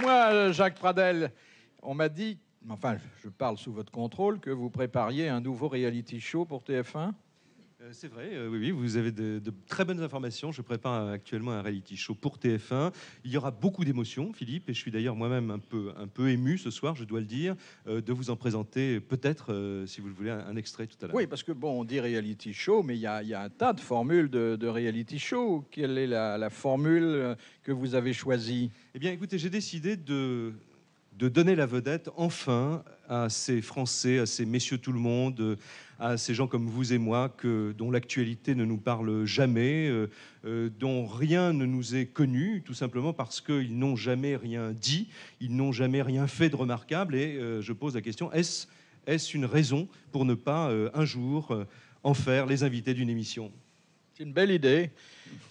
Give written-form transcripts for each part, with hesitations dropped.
Dites-moi, Jacques Pradel, on m'a dit, enfin, je parle sous votre contrôle, que vous prépariez un nouveau reality show pour TF1. C'est vrai, oui, oui, vous avez de très bonnes informations. Je prépare actuellement un reality show pour TF1. Il y aura beaucoup d'émotions, Philippe, et je suis d'ailleurs moi-même un peu ému ce soir, je dois le dire, de vous en présenter peut-être, si vous le voulez, un extrait tout à l'heure. Oui, parce que bon, on dit reality show, mais il y a un tas de formules de reality show. Quelle est la formule que vous avez choisie? Eh bien, écoutez, j'ai décidé de donner la vedette, enfin, à ces Français, à ces messieurs tout le monde, à ces gens comme vous et moi, dont l'actualité ne nous parle jamais, dont rien ne nous est connu, tout simplement parce qu'ils n'ont jamais rien dit, ils n'ont jamais rien fait de remarquable. Et je pose la question, est-ce une raison pour ne pas, un jour, en faire les invités d'une émission ? C'est une belle idée.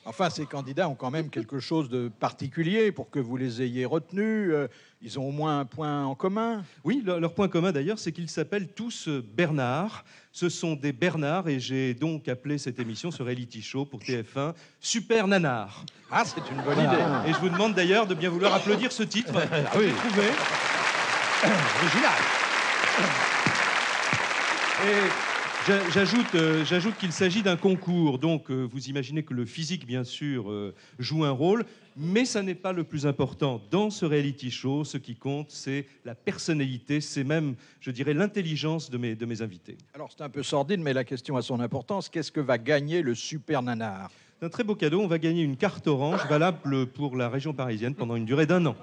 Enfin, ces candidats ont quand même quelque chose de particulier pour que vous les ayez retenus. Ils ont au moins un point en commun. Oui, leur point commun d'ailleurs, c'est qu'ils s'appellent tous Bernard. Ce sont des Bernards et j'ai donc appelé cette émission, ce reality show pour TF1, Super Nanar. Ah, c'est une bonne Voilà. idée. Et je vous demande d'ailleurs de bien vouloir applaudir ce titre. Ah oui. J'ai trouvé. Original. Et j'ajoute qu'il s'agit d'un concours, donc vous imaginez que le physique, bien sûr, joue un rôle, mais ça n'est pas le plus important. Dans ce reality show, ce qui compte, c'est la personnalité, c'est même, je dirais, l'intelligence de mes invités. Alors, c'est un peu sordide, mais la question a son importance. Qu'est-ce que va gagner le super nanar? C'est un très beau cadeau, on va gagner une carte orange valable pour la région parisienne pendant une durée d'1 an.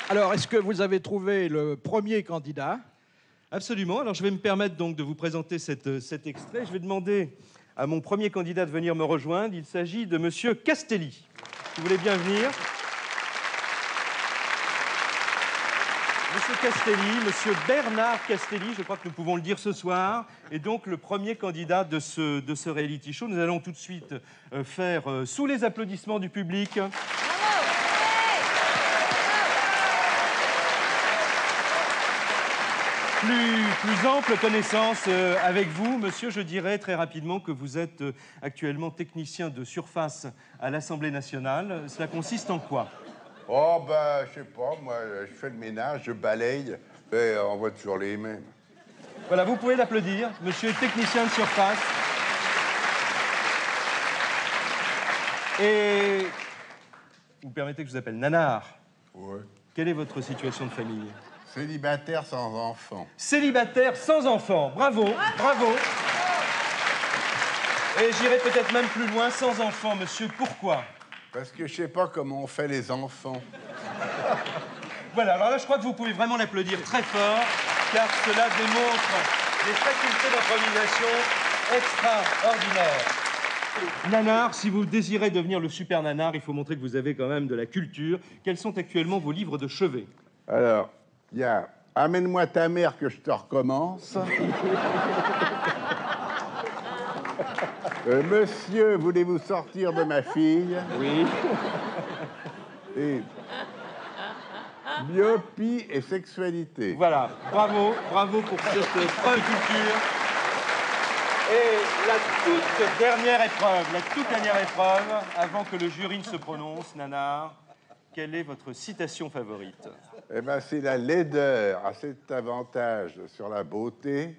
Alors, est-ce que vous avez trouvé le premier candidat? Absolument. Alors, je vais me permettre donc de vous présenter cet extrait. Je vais demander à mon premier candidat de venir me rejoindre. Il s'agit de Monsieur Castelli. Si vous voulez bien venir. Monsieur Castelli, Monsieur Bernard Castelli, je crois que nous pouvons le dire ce soir, est donc le premier candidat de ce reality show. Nous allons tout de suite faire, sous les applaudissements du public, plus ample connaissance avec vous. Monsieur, je dirais très rapidement que vous êtes actuellement technicien de surface à l'Assemblée nationale. Cela consiste en quoi? Oh, ben, je sais pas, moi, je fais le ménage, je balaye, et on voit toujours les mêmes. Voilà, vous pouvez l'applaudir. Monsieur est technicien de surface. Et vous permettez que je vous appelle Nanar. Ouais. Quelle est votre situation de famille? Célibataire sans enfant. Célibataire sans enfant. Bravo, bravo. Et j'irai peut-être même plus loin, sans enfant, monsieur. Pourquoi? Parce que je sais pas comment on fait les enfants. Voilà, alors là, je crois que vous pouvez vraiment l'applaudir très fort, car cela démontre des facultés d'improvisation extraordinaires. Nanar, si vous désirez devenir le super nanar, il faut montrer que vous avez quand même de la culture. Quels sont actuellement vos livres de chevet? Alors, il y a « Amène-moi ta mère que je te recommence ». Monsieur, voulez-vous sortir de ma fille? Oui. Et myopie et sexualité. Voilà, bravo, bravo pour cette preuve culture. Et la toute dernière épreuve, avant que le jury ne se prononce, Nanar, quelle est votre citation favorite? Eh bien, c'est la laideur a cet avantage sur la beauté,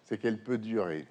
c'est qu'elle peut durer.